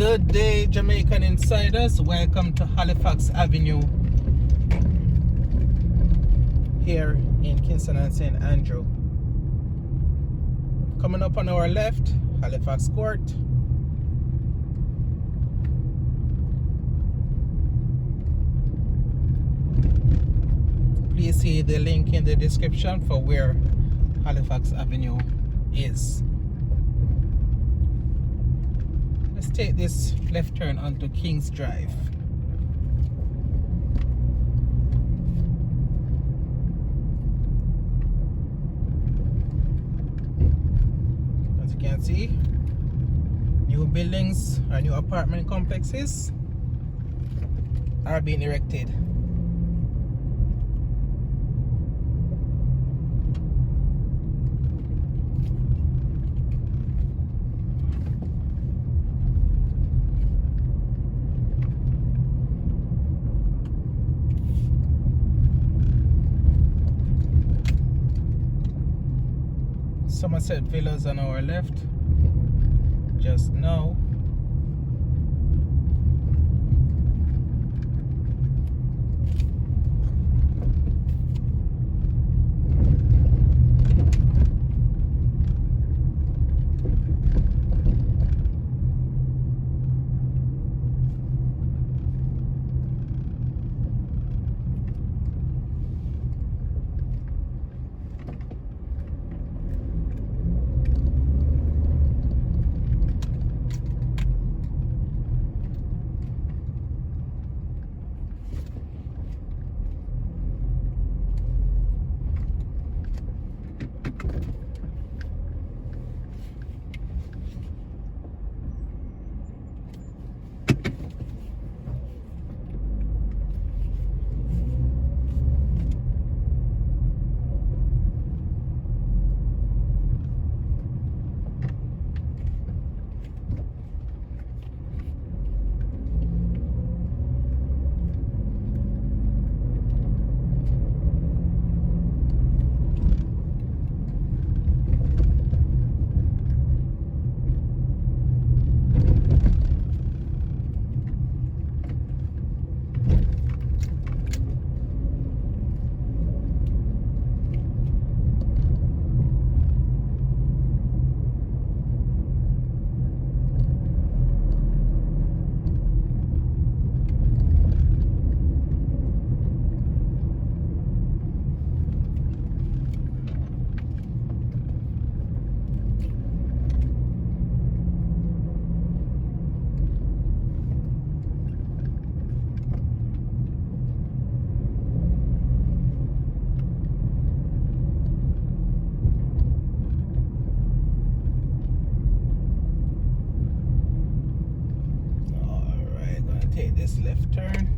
Good day, Jamaican insiders. Welcome to Halifax Avenue here in Kingston and St. Andrew. Coming up on our left, Halifax Court. Please see the link in the description for where Halifax Avenue is. Let's take this left turn onto King's Drive. As you can see, new buildings or new apartment complexes are being erected. Somerset Villas on our left, just now. Take this left turn.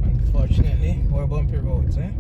Unfortunately, more bumpy roads, eh?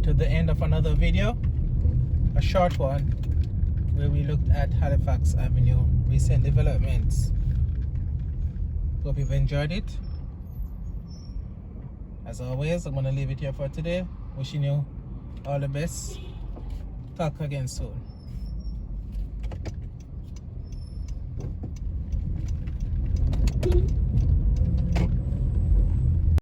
to the end of another video, a short one, where we looked at Halifax Avenue recent developments. Hope you've enjoyed it. As always, I'm going to leave it here for today. Wishing you all the best. Talk again soon.